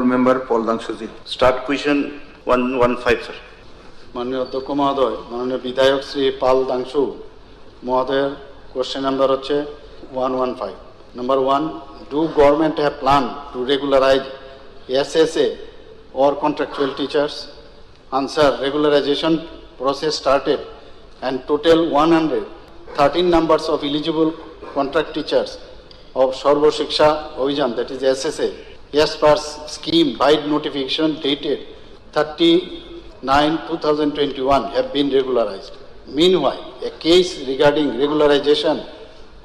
Honorable Member Paul Dangshuji. Start question 115, sir. মাননীয় অধ্যক্ষ মহোদয়, মাননীয় বিধায়ক শ্রী পাল দাংশু মহোদয়ের কোশ্চেন নাম্বার হচ্ছে 115. Number 1, do government have plan to regularize SSA or contractual teachers? Answer, regularization process started and total 113 numbers of eligible contract teachers of Sarva Shiksha Abhiyan, that is SSA, as per scheme by notification dated 30/9/2021 have been regularized. Meanwhile, a case regarding regularization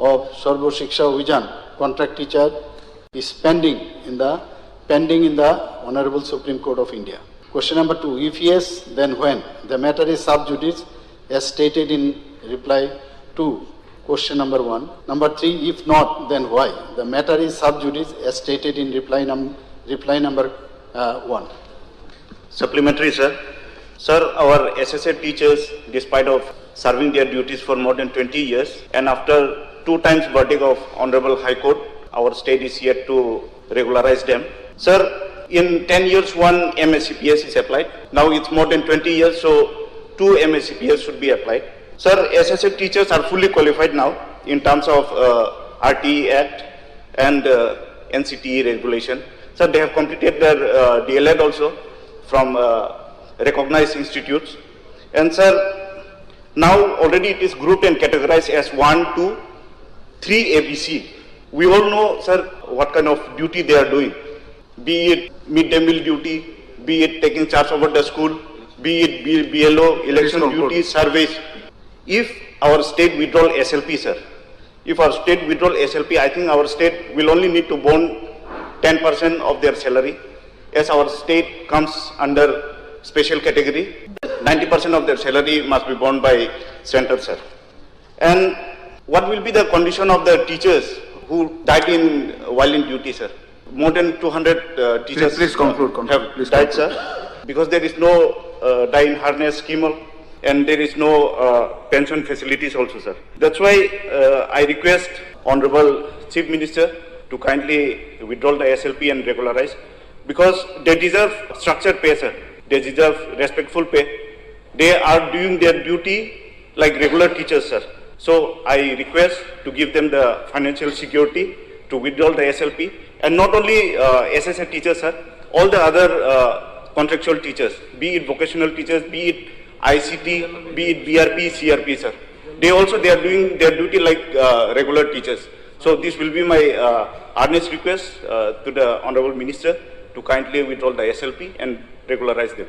of Sarva Shiksha Abhiyan contract teacher is pending in the Honorable Supreme Court of India. Question number 2, if yes, then when? The matter is sub judice as stated in reply to question number 1. Number 3, if not, then why? The matter is sub judice as stated in reply number 1. Supplementary, sir. Sir, our SSA teachers, despite of serving their duties for more than 20 years, and after 2 times verdict of Honorable High Court, our state is yet to regularize them. Sir, in 10 years, 1 MSCPS is applied. Now it's more than 20 years, so 2 MSCPS should be applied. Sir, SSA teachers are fully qualified now in terms of RTE Act and NCTE regulation. Sir, they have completed their DLED also from recognized institutes. And sir, now already it is grouped and categorized as 1, 2, 3 ABC. We all know, sir, what kind of duty they are doing. Be it midday meal duty, be it taking charge over the school, be it BLO, election duties, surveys. If our state withdraw SLP, sir, if our state withdraw SLP, I think our state will only need to bond 10% of their salary. As our state comes under special category, 90% of their salary must be borne by center, sir. And what will be the condition of the teachers who died while in duty, sir? More than 200 teachers Please conclude. have died, sir, because there is no die in harness scheme and there is no pension facilities also, sir. That's why I request Honorable Chief Minister to kindly withdraw the SLP and regularize, because they deserve structured pay, sir. They deserve respectful pay. They are doing their duty like regular teachers, sir. So I request to give them the financial security to withdraw the SLP, and not only SSA teachers, sir, all the other contractual teachers, be it vocational teachers, be it ICT, be it BRP, CRP, sir. They are doing their duty like regular teachers. So this will be my earnest request to the Honorable Minister to kindly withdraw the SLP and regularize them.